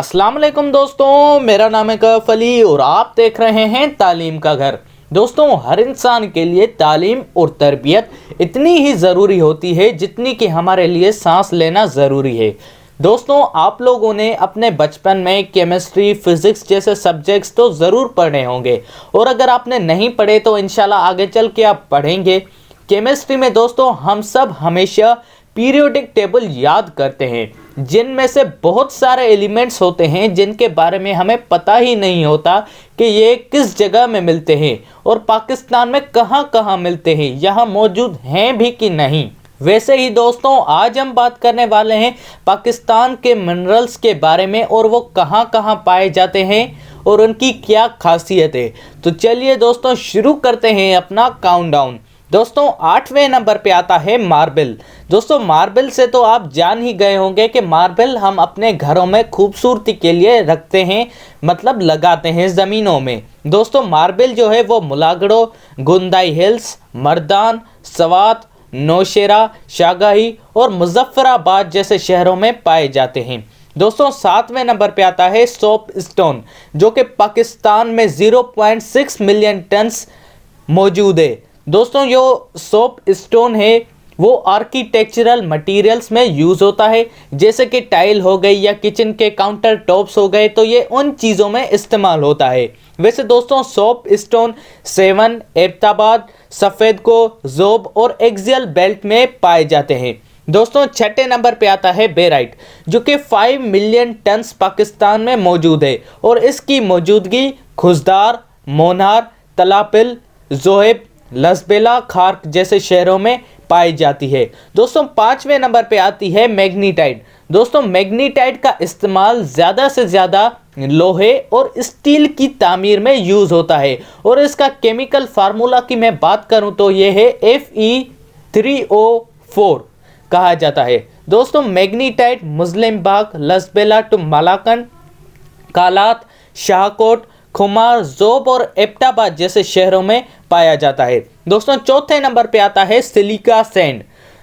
अस्सलाम वालेकुम दोस्तों, मेरा नाम है कैफ अली और आप देख रहे हैं तालीम का घर। दोस्तों, हर इंसान के लिए तालीम और तरबियत इतनी ही ज़रूरी होती है जितनी कि हमारे लिए सांस लेना ज़रूरी है। दोस्तों, आप लोगों ने अपने बचपन में केमिस्ट्री, फिज़िक्स जैसे सब्जेक्ट्स तो ज़रूर पढ़े होंगे और अगर आपने नहीं पढ़े तो इंशाल्लाह आगे चल के आप पढ़ेंगे। केमिस्ट्री में दोस्तों हम सब हमेशा पीरियोडिक टेबल याद करते हैं, जिनमें से बहुत सारे एलिमेंट्स होते हैं जिनके बारे में हमें पता ही नहीं होता कि ये किस जगह में मिलते हैं और पाकिस्तान में कहाँ कहाँ मिलते हैं, यहाँ मौजूद हैं भी कि नहीं। वैसे ही दोस्तों, आज हम बात करने वाले हैं पाकिस्तान के मिनरल्स के बारे में और वो कहाँ कहाँ पाए जाते हैं और उनकी क्या खासियत है। तो चलिए दोस्तों, शुरू करते हैं अपना काउंटडाउन। दोस्तों, 8वें नंबर पे आता है मार्बल। दोस्तों, मार्बल से तो आप जान ही गए होंगे कि मार्बल हम अपने घरों में खूबसूरती के लिए रखते हैं, मतलब लगाते हैं ज़मीनों में। दोस्तों, मार्बल जो है वो मुलागड़ो, गुंदाई हिल्स, मर्दान, सवात, नौशेरा, शागाही और मुजफ्फराबाद जैसे शहरों में पाए जाते हैं। दोस्तों, 7वें नंबर पे आता है सोप स्टोन, जो कि पाकिस्तान में 0.6 मिलियन टन्स मौजूद है। दोस्तों, जो सोप स्टोन है वो आर्किटेक्चरल मटेरियल्स में यूज़ होता है, जैसे कि टाइल हो गई या किचन के काउंटर टॉप्स हो गए, तो ये उन चीज़ों में इस्तेमाल होता है। वैसे दोस्तों, सोप स्टोन सेवन, एबटाबाद, सफ़ेद को, जोब और एक्सियल बेल्ट में पाए जाते हैं। दोस्तों, 6ठे नंबर पे आता है बेराइट, जो कि 5 मिलियन टन्स पाकिस्तान में मौजूद है और इसकी मौजूदगी खुशदार, मोनार, तलापिल, जोहेब, लसबेला, खार्क जैसे शहरों में पाई जाती है। दोस्तों, 5वें नंबर पे आती है मैग्नीटाइट। दोस्तों, मैग्नीटाइट का इस्तेमाल ज़्यादा से ज़्यादा लोहे और स्टील की तामीर में यूज़ होता है और इसका केमिकल फार्मूला की मैं बात करूं तो ये है Fe3O4 कहा जाता है। दोस्तों, मैग्नीटाइट मुस्लिम बाग, लसबेला टू मलाकन, कालात, शाहकोट, खुमार, जोब और एबटाबाद जैसे शहरों में पाया जाता है। दोस्तों, 4थे नंबर पे आता है सिलिका सैंड।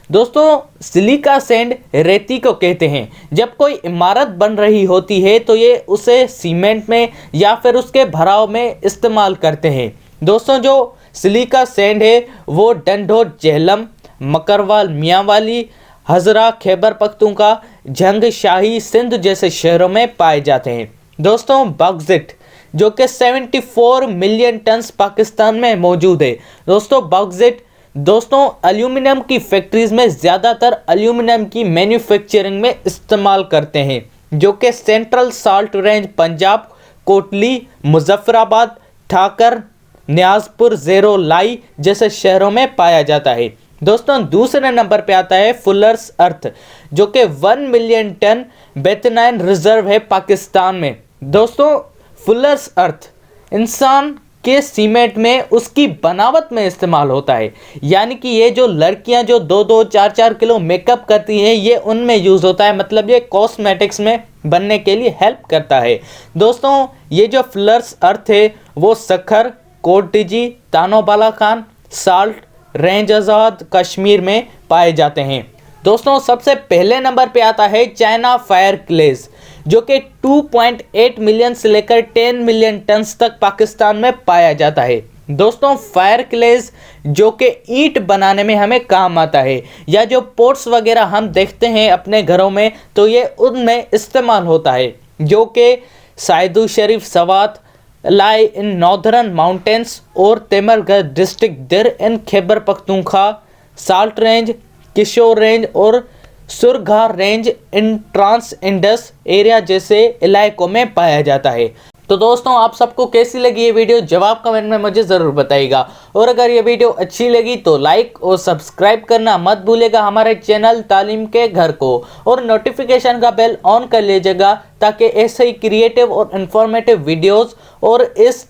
दोस्तों, सिलिका सैंड रेती को कहते हैं। जब कोई इमारत बन रही होती है तो ये उसे सीमेंट में या फिर उसके भराव में इस्तेमाल करते हैं। दोस्तों, जो सिलिका सैंड है वो डंडोर, जेहलम, मकरवाल, मियांवाली, हजरा, खैबर पख्तूनख्वा, झंग, शाही, सिंध जैसे शहरों में पाए जाते हैं। दोस्तों, बॉक्सिट, जो कि 74 मिलियन टन्स पाकिस्तान में मौजूद है। दोस्तों, बॉक्सिट एल्यूमिनियम की फैक्ट्रीज में ज़्यादातर एल्यूमिनियम की मैन्युफैक्चरिंग में इस्तेमाल करते हैं, जो कि central salt range, Punjab, Kotli, Muzaffarabad, Thakar, Niazpur, ज़ेरो लाई जैसे शहरों में पाया जाता है। दोस्तों, दूसरे नंबर पे आता है फुलर्स अर्थ, जो कि 1 मिलियन टन बेथनाइन रिजर्व है पाकिस्तान में। दोस्तों, फुलर्स अर्थ इंसान के सीमेंट में उसकी बनावट में इस्तेमाल होता है, यानी कि ये जो लड़कियां जो 2-2, 4-4 किलो मेकअप करती हैं ये उनमें यूज़ होता है, मतलब ये कॉस्मेटिक्स में बनने के लिए हेल्प करता है। दोस्तों, ये जो फुलर्स अर्थ है वो सखर, कोटडिजी, तानो बाला खान, साल्ट रेंज, आज़ाद कश्मीर में पाए जाते हैं। दोस्तों, सबसे पहले नंबर पे आता है चाइना फायर क्लेज, जो कि 2.8 मिलियन से लेकर 10 मिलियन टन्स तक पाकिस्तान में पाया जाता है। दोस्तों, फायर क्लेज जो कि ईंट बनाने में हमें काम आता है, या जो पोट्स वगैरह हम देखते हैं अपने घरों में तो ये उनमें इस्तेमाल होता है, जो कि साइदू शरीफ, सवात लाई इन नॉर्दर्न माउंटेन्स और Timergara district, Dir in Khyber Pakhtunkhwa, salt range, Khisor range और Surghar range in trans Indus area जैसे इलाकों में पाया जाता है। तो दोस्तों, आप सबको कैसी लगी ये वीडियो, जवाब कमेंट में मुझे ज़रूर बताइएगा और अगर ये वीडियो अच्छी लगी तो लाइक और सब्सक्राइब करना मत भूलिएगा हमारे चैनल तालीम के घर को, और नोटिफिकेशन का बेल ऑन कर लीजिएगा ताकि ऐसे ही क्रिएटिव और इन्फॉर्मेटिव वीडियोज़ और इस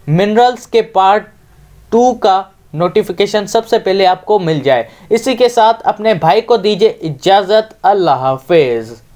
मिनरल्स के पार्ट 2 का नोटिफिकेशन सबसे पहले आपको मिल जाए। इसी के साथ अपने भाई को दीजिए इजाज़त। अल्लाह हाफिज़।